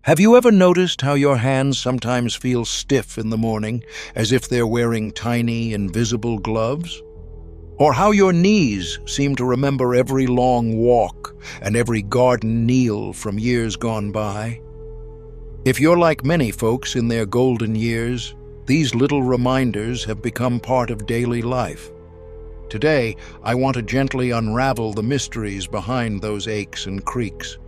Have you ever noticed how your hands sometimes feel stiff in the morning, as if they're wearing tiny, invisible gloves? Or how your knees seem to remember every long walk and every garden kneel from years gone by? If you're like many folks in their golden years, these little reminders have become part of daily life. Today, I want to gently unravel the mysteries behind those aches and creaks.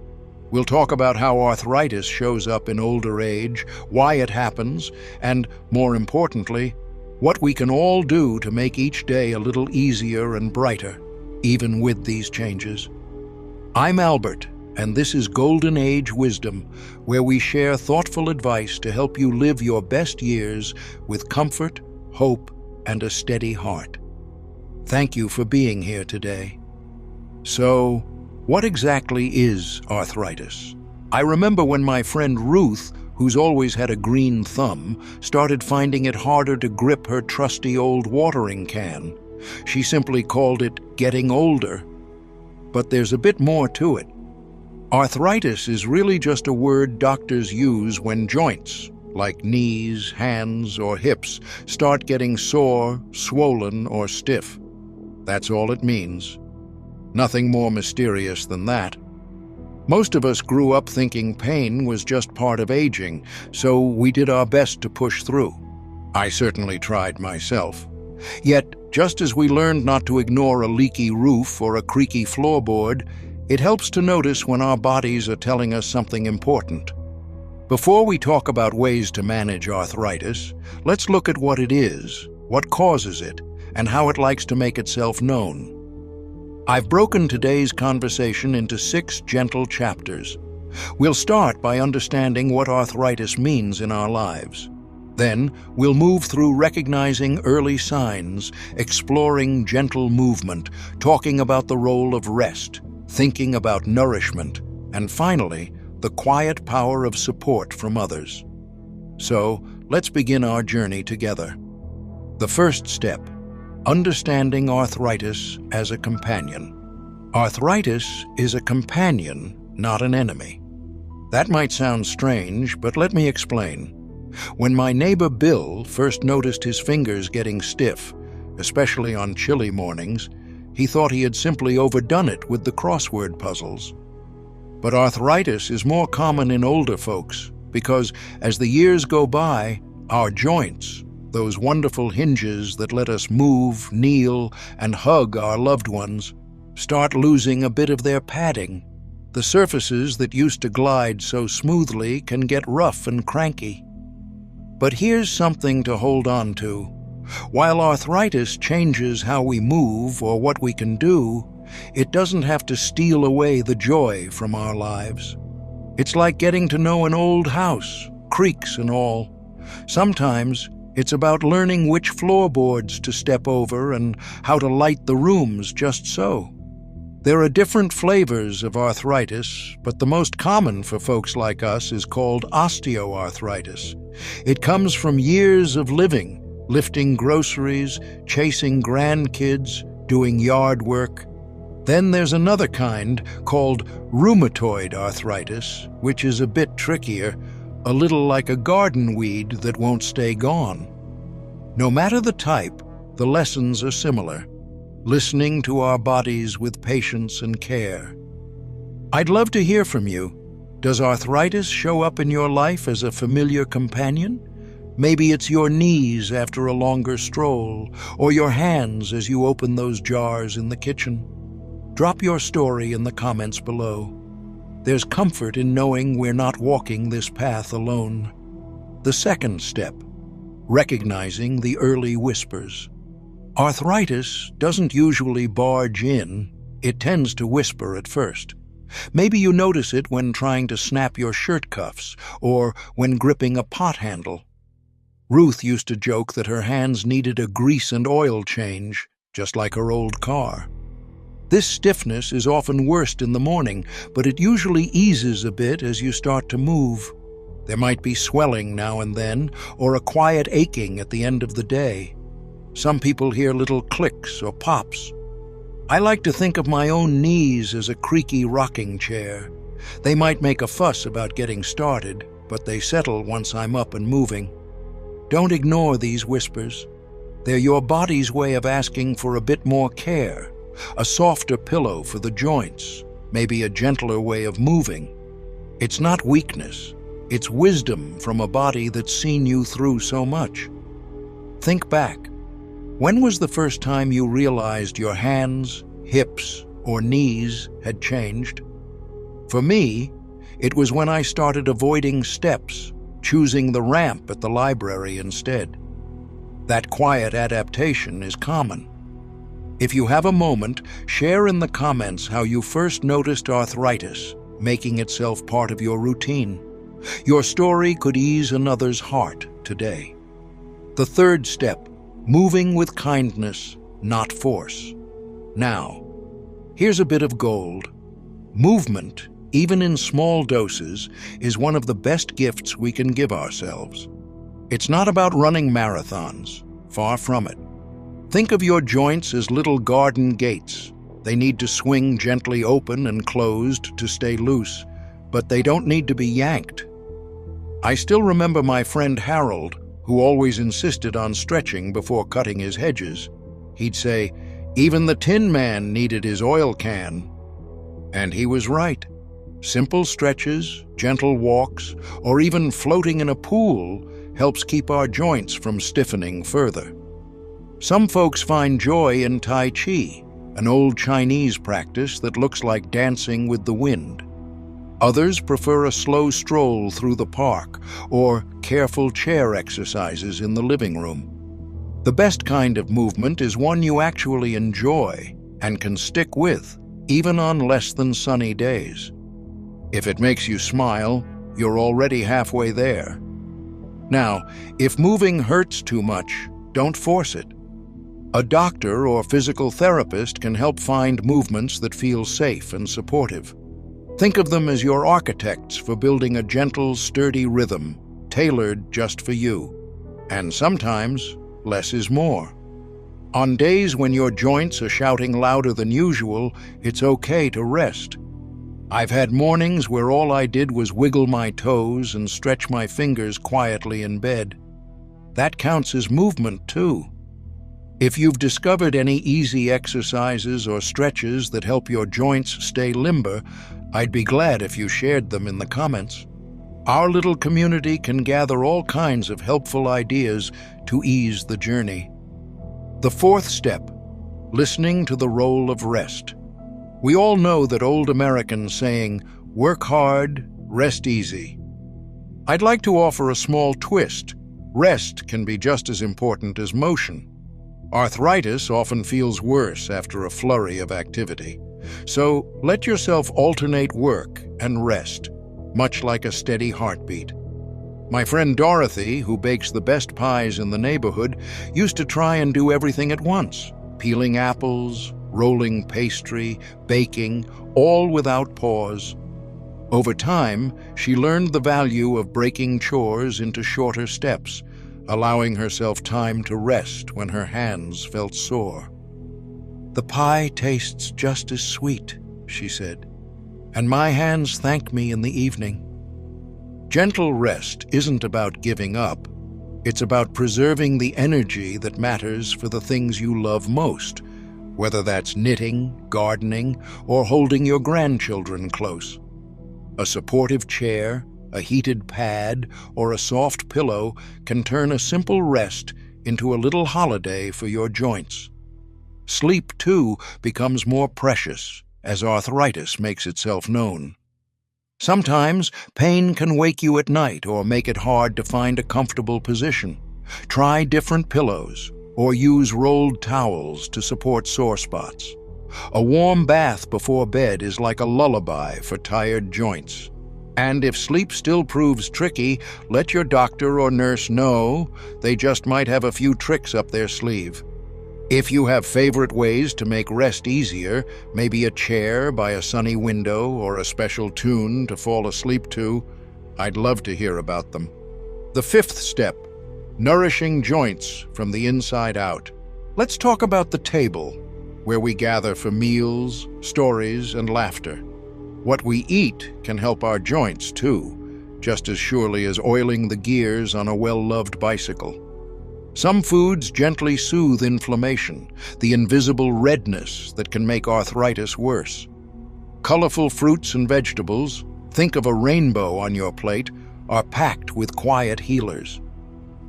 We'll talk about how arthritis shows up in older age, why it happens, and, more importantly, what we can all do to make each day a little easier and brighter, even with these changes. I'm Albert, and this is Golden Age Wisdom, where we share thoughtful advice to help you live your best years with comfort, hope, and a steady heart. Thank you for being here today. So, what exactly is arthritis? I remember when my friend Ruth, who's always had a green thumb, started finding it harder to grip her trusty old watering can. She simply called it getting older. But there's a bit more to it. Arthritis is really just a word doctors use when joints, like knees, hands, or hips, start getting sore, swollen, or stiff. That's all it means. Nothing more mysterious than that. Most of us grew up thinking pain was just part of aging, so we did our best to push through. I certainly tried myself. Yet, just as we learned not to ignore a leaky roof or a creaky floorboard, it helps to notice when our bodies are telling us something important. Before we talk about ways to manage arthritis, let's look at what it is, what causes it, and how it likes to make itself known. I've broken today's conversation into 6 gentle chapters. We'll start by understanding what arthritis means in our lives. Then, we'll move through recognizing early signs, exploring gentle movement, talking about the role of rest, thinking about nourishment, and finally, the quiet power of support from others. So, let's begin our journey together. The first step: understanding arthritis as a companion. Arthritis is a companion, not an enemy. That might sound strange, but let me explain. When my neighbor Bill first noticed his fingers getting stiff, especially on chilly mornings, he thought he had simply overdone it with the crossword puzzles. But arthritis is more common in older folks because, as the years go by, our joints, those wonderful hinges that let us move, kneel, and hug our loved ones, start losing a bit of their padding. The surfaces that used to glide so smoothly can get rough and cranky. But here's something to hold on to. While arthritis changes how we move or what we can do, it doesn't have to steal away the joy from our lives. It's like getting to know an old house, creaks and all. Sometimes it's about learning which floorboards to step over and how to light the rooms just so. There are different flavors of arthritis, but the most common for folks like us is called osteoarthritis. It comes from years of living, lifting groceries, chasing grandkids, doing yard work. Then there's another kind called rheumatoid arthritis, which is a bit trickier, a little like a garden weed that won't stay gone. No matter the type, the lessons are similar, listening to our bodies with patience and care. I'd love to hear from you. Does arthritis show up in your life as a familiar companion? Maybe it's your knees after a longer stroll, or your hands as you open those jars in the kitchen. Drop your story in the comments below. There's comfort in knowing we're not walking this path alone. The second step: recognizing the early whispers. Arthritis doesn't usually barge in, it tends to whisper at first. Maybe you notice it when trying to snap your shirt cuffs or when gripping a pot handle. Ruth used to joke that her hands needed a grease and oil change, just like her old car. This stiffness is often worst in the morning, but it usually eases a bit as you start to move. There might be swelling now and then, or a quiet aching at the end of the day. Some people hear little clicks or pops. I like to think of my own knees as a creaky rocking chair. They might make a fuss about getting started, but they settle once I'm up and moving. Don't ignore these whispers. They're your body's way of asking for a bit more care, a softer pillow for the joints, maybe a gentler way of moving. It's not weakness, it's wisdom from a body that's seen you through so much. Think back. When was the first time you realized your hands, hips, or knees had changed? For me, it was when I started avoiding steps, choosing the ramp at the library instead. That quiet adaptation is common. If you have a moment, share in the comments how you first noticed arthritis, making itself part of your routine. Your story could ease another's heart today. The third step, moving with kindness, not force. Now, here's a bit of gold. Movement, even in small doses, is one of the best gifts we can give ourselves. It's not about running marathons, far from it. Think of your joints as little garden gates. They need to swing gently open and closed to stay loose, but they don't need to be yanked. I still remember my friend Harold, who always insisted on stretching before cutting his hedges. He'd say, "Even the Tin Man needed his oil can." And he was right. Simple stretches, gentle walks, or even floating in a pool helps keep our joints from stiffening further. Some folks find joy in Tai Chi, an old Chinese practice that looks like dancing with the wind. Others prefer a slow stroll through the park or careful chair exercises in the living room. The best kind of movement is one you actually enjoy and can stick with, even on less than sunny days. If it makes you smile, you're already halfway there. Now, if moving hurts too much, don't force it. A doctor or physical therapist can help find movements that feel safe and supportive. Think of them as your architects for building a gentle, sturdy rhythm, tailored just for you. And sometimes, less is more. On days when your joints are shouting louder than usual, it's okay to rest. I've had mornings where all I did was wiggle my toes and stretch my fingers quietly in bed. That counts as movement, too. If you've discovered any easy exercises or stretches that help your joints stay limber, I'd be glad if you shared them in the comments. Our little community can gather all kinds of helpful ideas to ease the journey. The fourth step, listening to the role of rest. We all know that old American saying, "Work hard, rest easy." I'd like to offer a small twist. Rest can be just as important as motion. Arthritis often feels worse after a flurry of activity. So let yourself alternate work and rest, much like a steady heartbeat. My friend Dorothy, who bakes the best pies in the neighborhood, used to try and do everything at once, peeling apples, rolling pastry, baking, all without pause. Over time, she learned the value of breaking chores into shorter steps, allowing herself time to rest when her hands felt sore. "The pie tastes just as sweet," she said, "and my hands thank me in the evening." Gentle rest isn't about giving up. It's about preserving the energy that matters for the things you love most, whether that's knitting, gardening, or holding your grandchildren close. A supportive chair, a heated pad, or a soft pillow can turn a simple rest into a little holiday for your joints. Sleep, too, becomes more precious as arthritis makes itself known. Sometimes pain can wake you at night or make it hard to find a comfortable position. Try different pillows or use rolled towels to support sore spots. A warm bath before bed is like a lullaby for tired joints. And if sleep still proves tricky, let your doctor or nurse know. They just might have a few tricks up their sleeve. If you have favorite ways to make rest easier, maybe a chair by a sunny window or a special tune to fall asleep to, I'd love to hear about them. The fifth step, nourishing joints from the inside out. Let's talk about the table, where we gather for meals, stories, and laughter. What we eat can help our joints too, just as surely as oiling the gears on a well-loved bicycle. Some foods gently soothe inflammation, the invisible redness that can make arthritis worse. Colorful fruits and vegetables, think of a rainbow on your plate, are packed with quiet healers.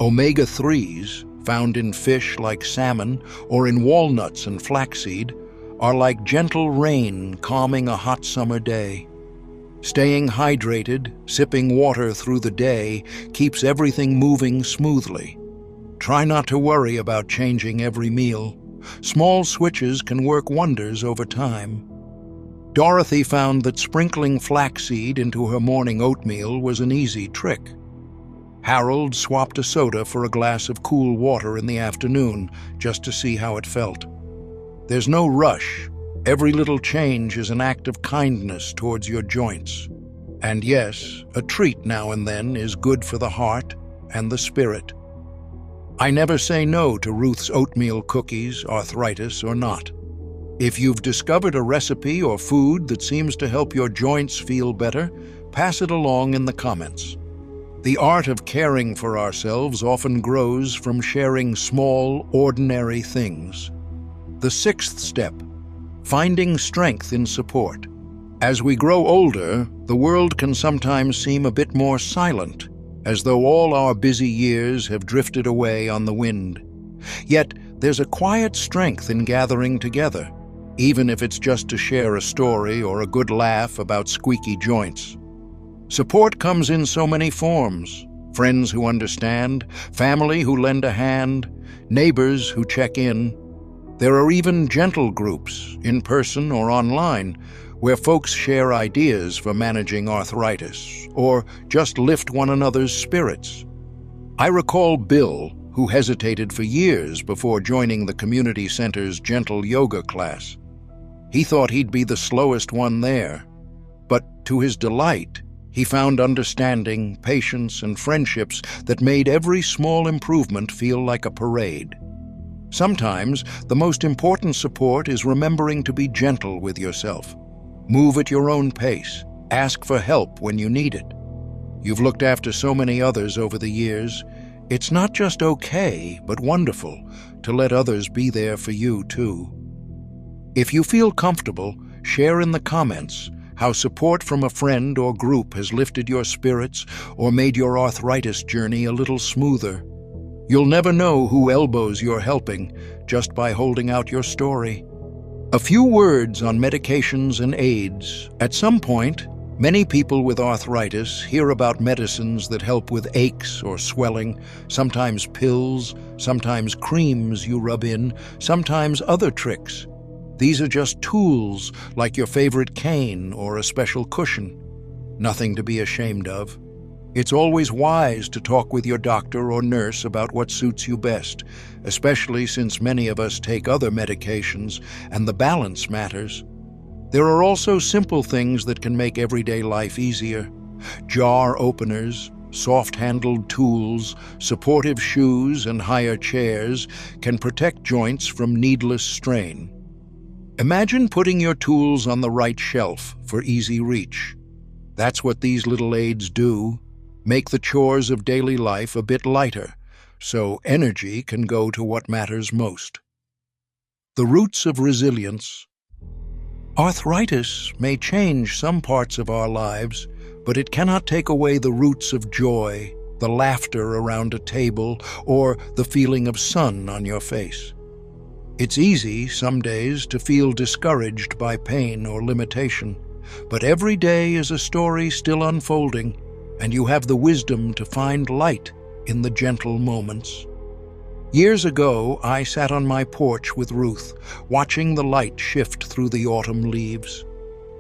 Omega-3s, found in fish like salmon or in walnuts and flaxseed, are like gentle rain calming a hot summer day. Staying hydrated, sipping water through the day, keeps everything moving smoothly. Try not to worry about changing every meal. Small switches can work wonders over time. Dorothy found that sprinkling flaxseed into her morning oatmeal was an easy trick. Harold swapped a soda for a glass of cool water in the afternoon, just to see how it felt. There's no rush. Every little change is an act of kindness towards your joints. And yes, a treat now and then is good for the heart and the spirit. I never say no to Ruth's oatmeal cookies, arthritis or not. If you've discovered a recipe or food that seems to help your joints feel better, pass it along in the comments. The art of caring for ourselves often grows from sharing small, ordinary things. The sixth step, finding strength in support. As we grow older, the world can sometimes seem a bit more silent, as though all our busy years have drifted away on the wind. Yet, there's a quiet strength in gathering together, even if it's just to share a story or a good laugh about squeaky joints. Support comes in so many forms: friends who understand, family who lend a hand, neighbors who check in. There are even gentle groups, in person or online, where folks share ideas for managing arthritis, or just lift one another's spirits. I recall Bill, who hesitated for years before joining the community center's gentle yoga class. He thought he'd be the slowest one there, but to his delight, he found understanding, patience, and friendships that made every small improvement feel like a parade. Sometimes, the most important support is remembering to be gentle with yourself. Move at your own pace. Ask for help when you need it. You've looked after so many others over the years. It's not just okay, but wonderful, to let others be there for you too. If you feel comfortable, share in the comments how support from a friend or group has lifted your spirits or made your arthritis journey a little smoother. You'll never know who elbows you're helping just by holding out your story. A few words on medications and aids. At some point, many people with arthritis hear about medicines that help with aches or swelling, sometimes pills, sometimes creams you rub in, sometimes other tricks. These are just tools, like your favorite cane or a special cushion. Nothing to be ashamed of. It's always wise to talk with your doctor or nurse about what suits you best, especially since many of us take other medications and the balance matters. There are also simple things that can make everyday life easier. Jar openers, soft-handled tools, supportive shoes, and higher chairs can protect joints from needless strain. Imagine putting your tools on the right shelf for easy reach. That's what these little aids do. Make the chores of daily life a bit lighter, so energy can go to what matters most. The roots of resilience. Arthritis may change some parts of our lives, but it cannot take away the roots of joy, the laughter around a table, or the feeling of sun on your face. It's easy, some days, to feel discouraged by pain or limitation, but every day is a story still unfolding, and you have the wisdom to find light in the gentle moments. Years ago, I sat on my porch with Ruth, watching the light shift through the autumn leaves.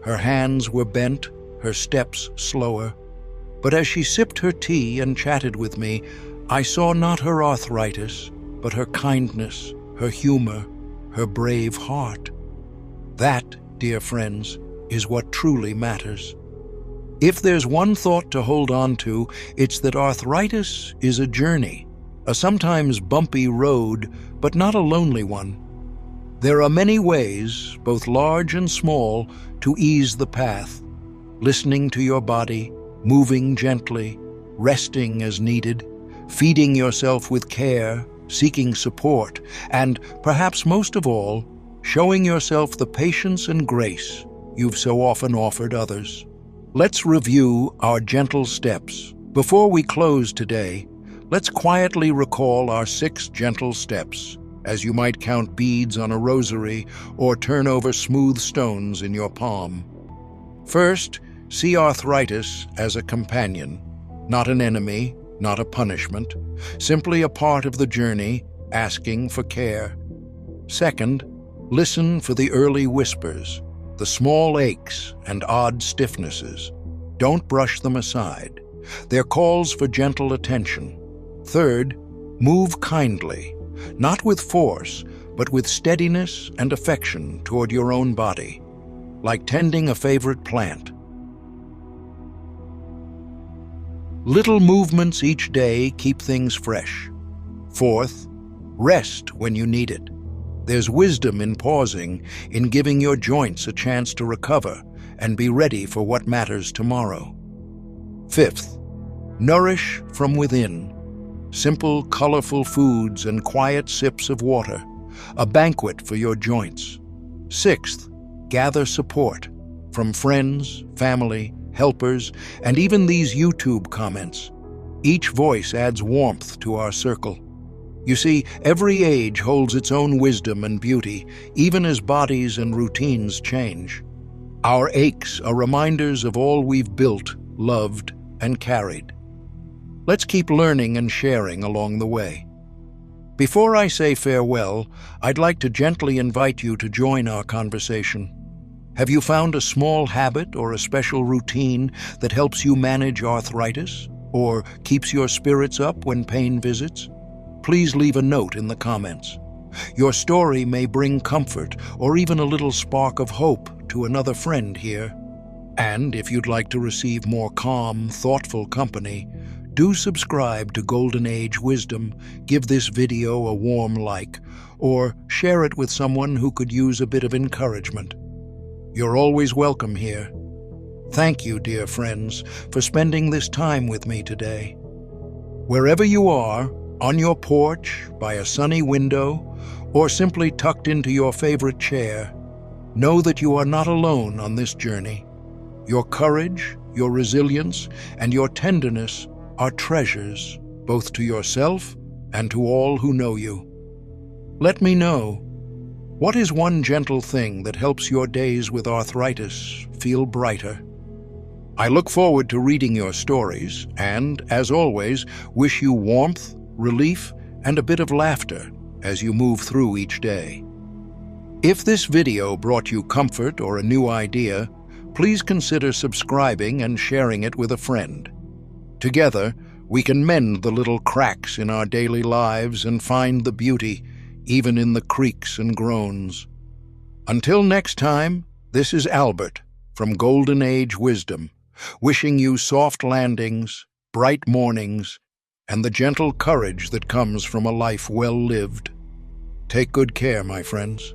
Her hands were bent, her steps slower, but as she sipped her tea and chatted with me, I saw not her arthritis, but her kindness, her humor, her brave heart. That, dear friends, is what truly matters. If there's one thought to hold on to, it's that arthritis is a journey, a sometimes bumpy road, but not a lonely one. There are many ways, both large and small, to ease the path, listening to your body, moving gently, resting as needed, feeding yourself with care, seeking support, and, perhaps most of all, showing yourself the patience and grace you've so often offered others. Let's review our gentle steps. Before we close today, let's quietly recall our 6 gentle steps, as you might count beads on a rosary or turn over smooth stones in your palm. First, see arthritis as a companion, not an enemy, not a punishment, simply a part of the journey, asking for care. Second, listen for the early whispers, the small aches and odd stiffnesses. Don't brush them aside. They're calls for gentle attention. Third, move kindly, not with force, but with steadiness and affection toward your own body, like tending a favorite plant. Little movements each day keep things fresh. Fourth, rest when you need it. There's wisdom in pausing, in giving your joints a chance to recover and be ready for what matters tomorrow. Fifth, nourish from within. Simple, colorful foods and quiet sips of water, a banquet for your joints. Sixth, gather support from friends, family, helpers, and even these YouTube comments. Each voice adds warmth to our circle. You see, every age holds its own wisdom and beauty, even as bodies and routines change. Our aches are reminders of all we've built, loved, and carried. Let's keep learning and sharing along the way. Before I say farewell, I'd like to gently invite you to join our conversation. Have you found a small habit or a special routine that helps you manage arthritis or keeps your spirits up when pain visits? Please leave a note in the comments. Your story may bring comfort or even a little spark of hope to another friend here. And if you'd like to receive more calm, thoughtful company, do subscribe to Golden Age Wisdom, give this video a warm like, or share it with someone who could use a bit of encouragement. You're always welcome here. Thank you, dear friends, for spending this time with me today. Wherever you are, on your porch, by a sunny window, or simply tucked into your favorite chair, know that you are not alone on this journey. Your courage, your resilience, and your tenderness are treasures, both to yourself and to all who know you. Let me know, what is one gentle thing that helps your days with arthritis feel brighter? I look forward to reading your stories and, as always, wish you warmth, relief, and a bit of laughter as you move through each day. If this video brought you comfort or a new idea, please consider subscribing and sharing it with a friend. Together, we can mend the little cracks in our daily lives and find the beauty even in the creaks and groans. Until next time, this is Albert from Golden Age Wisdom, wishing you soft landings, bright mornings, and the gentle courage that comes from a life well lived. Take good care, my friends.